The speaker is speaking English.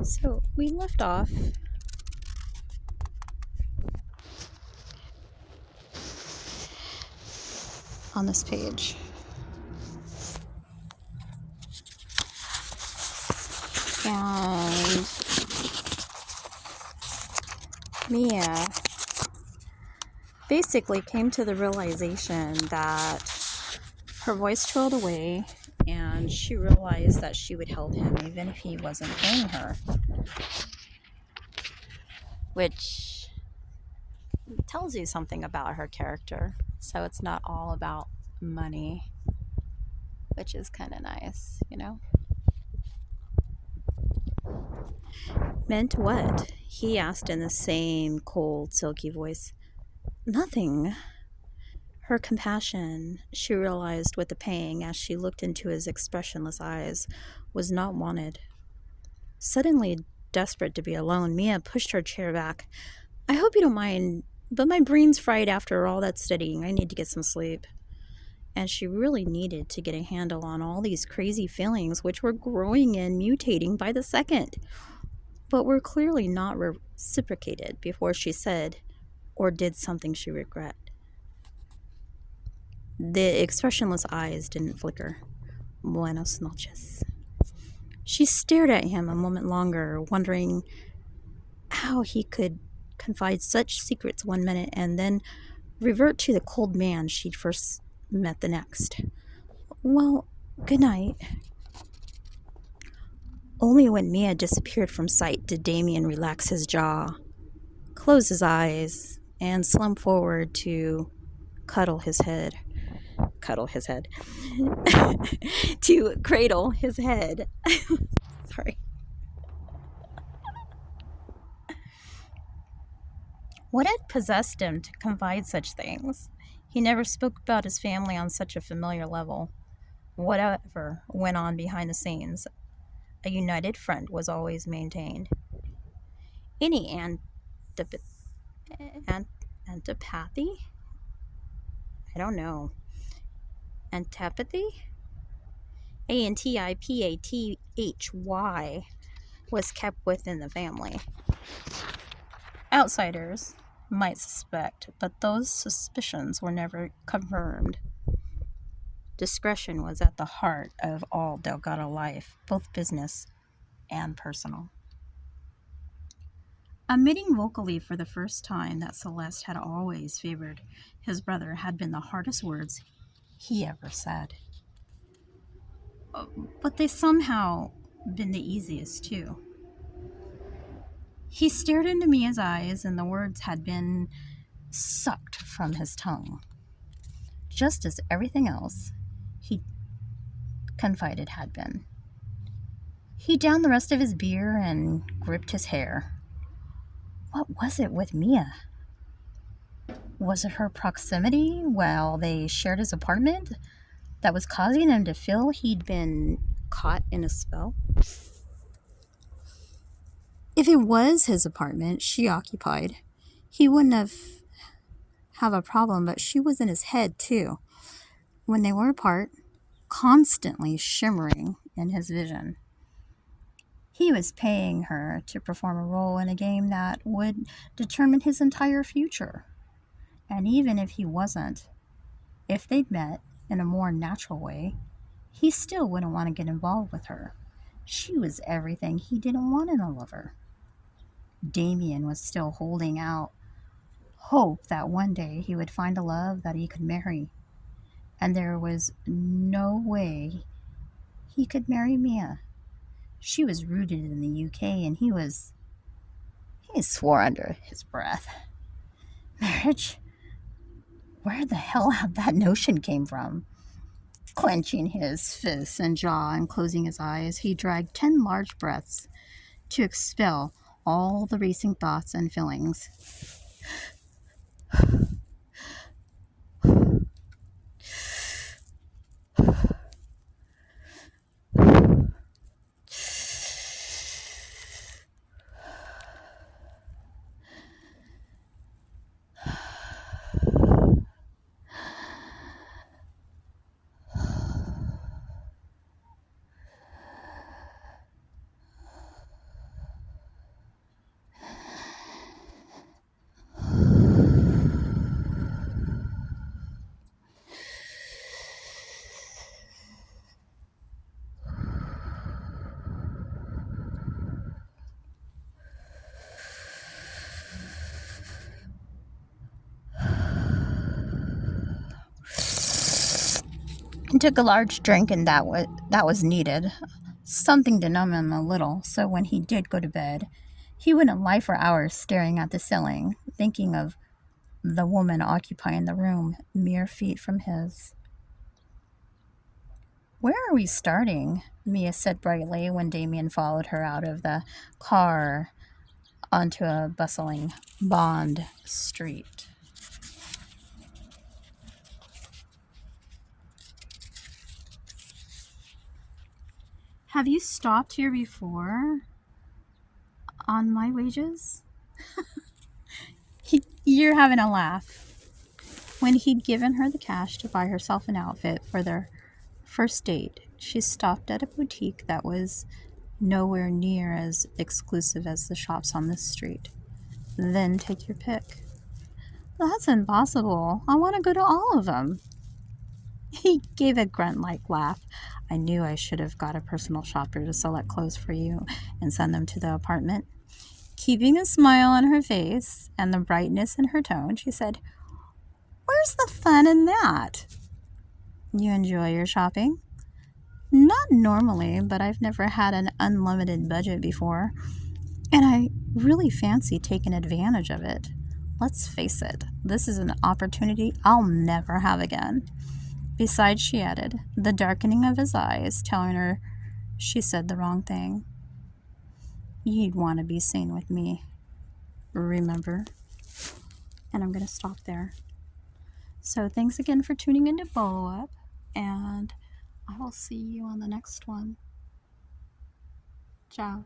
So we left off on this page. And Mia basically came to the realization that her voice trailed away and she realized that she would help him even if he wasn't paying her, which tells you something about her character. So it's not all about money, which is kind of nice, you know? Meant what? He asked in the same cold, silky voice. Nothing. Her compassion, she realized with the pang as she looked into his expressionless eyes, was not wanted. Suddenly desperate to be alone, Mia pushed her chair back. I hope you don't mind, but my brain's fried after all that studying. I need to get some sleep. And she really needed to get a handle on all these crazy feelings which were growing and mutating by the second, but were clearly not reciprocated before she said or did something she regret. The expressionless eyes didn't flicker. Buenos noches. She stared at him a moment longer, wondering how he could confide such secrets one minute and then revert to the cold man she'd first met the next. Well, good night. Only when Mia disappeared from sight did Damien relax his jaw, close his eyes, and slump forward to cuddle his head. Cuddle his head. To cradle his head. Sorry. What had possessed him to confide such things? He never spoke about his family on such a familiar level. Whatever went on behind the scenes, a united front was always maintained. Any an- antipathy? I don't know. Antipathy? Antipathy was kept within the family. Outsiders might suspect, but those suspicions were never confirmed. Discretion was at the heart of all Delgado life, both business and personal. Admitting vocally for the first time that Celeste had always favored his brother had been the hardest words he ever said. But they somehow been the easiest too. He stared into Mia's eyes and the words had been sucked from his tongue. Just as everything else he confided had been. He downed the rest of his beer and gripped his hair. What was it with Mia? Was it her proximity while they shared his apartment that was causing him to feel he'd been caught in a spell? If it was his apartment she occupied, he wouldn't have a problem, but she was in his head too. When they were apart, constantly shimmering in his vision. He was paying her to perform a role in a game that would determine his entire future. And even if he wasn't, if they'd met in a more natural way, he still wouldn't want to get involved with her. She was everything he didn't want in a lover. Damien was still holding out hope that one day he would find a love that he could marry. And there was no way he could marry Mia. She was rooted in the UK and he swore under his breath. Marriage? Where the hell had that notion came from? Clenching his fists and jaw and closing his eyes, he dragged 10 large breaths to expel all the racing thoughts and feelings. He took a large drink, and that was needed. Something to numb him a little, so when he did go to bed, he wouldn't lie for hours staring at the ceiling, thinking of the woman occupying the room mere feet from his. "Where are we starting?" Mia said brightly when Damien followed her out of the car onto a bustling Bond street. "Have you stopped here before? On my wages?" You're having a laugh. When he'd given her the cash to buy herself an outfit for their first date, she stopped at a boutique that was nowhere near as exclusive as the shops on this street. "Then take your pick." "That's impossible. I want to go to all of them." He gave a grunt-like laugh. "I knew I should have got a personal shopper to select clothes for you and send them to the apartment." Keeping a smile on her face and the brightness in her tone, she said, "Where's the fun in that?" "You enjoy your shopping?" "Not normally, but I've never had an unlimited budget before, and I really fancy taking advantage of it. Let's face it, this is an opportunity I'll never have again." Besides, she added, the darkening of his eyes telling her she said the wrong thing, "You'd want to be seen with me, remember?" And I'm going to stop there. So thanks again for tuning into BoloUp, and I will see you on the next one. Ciao.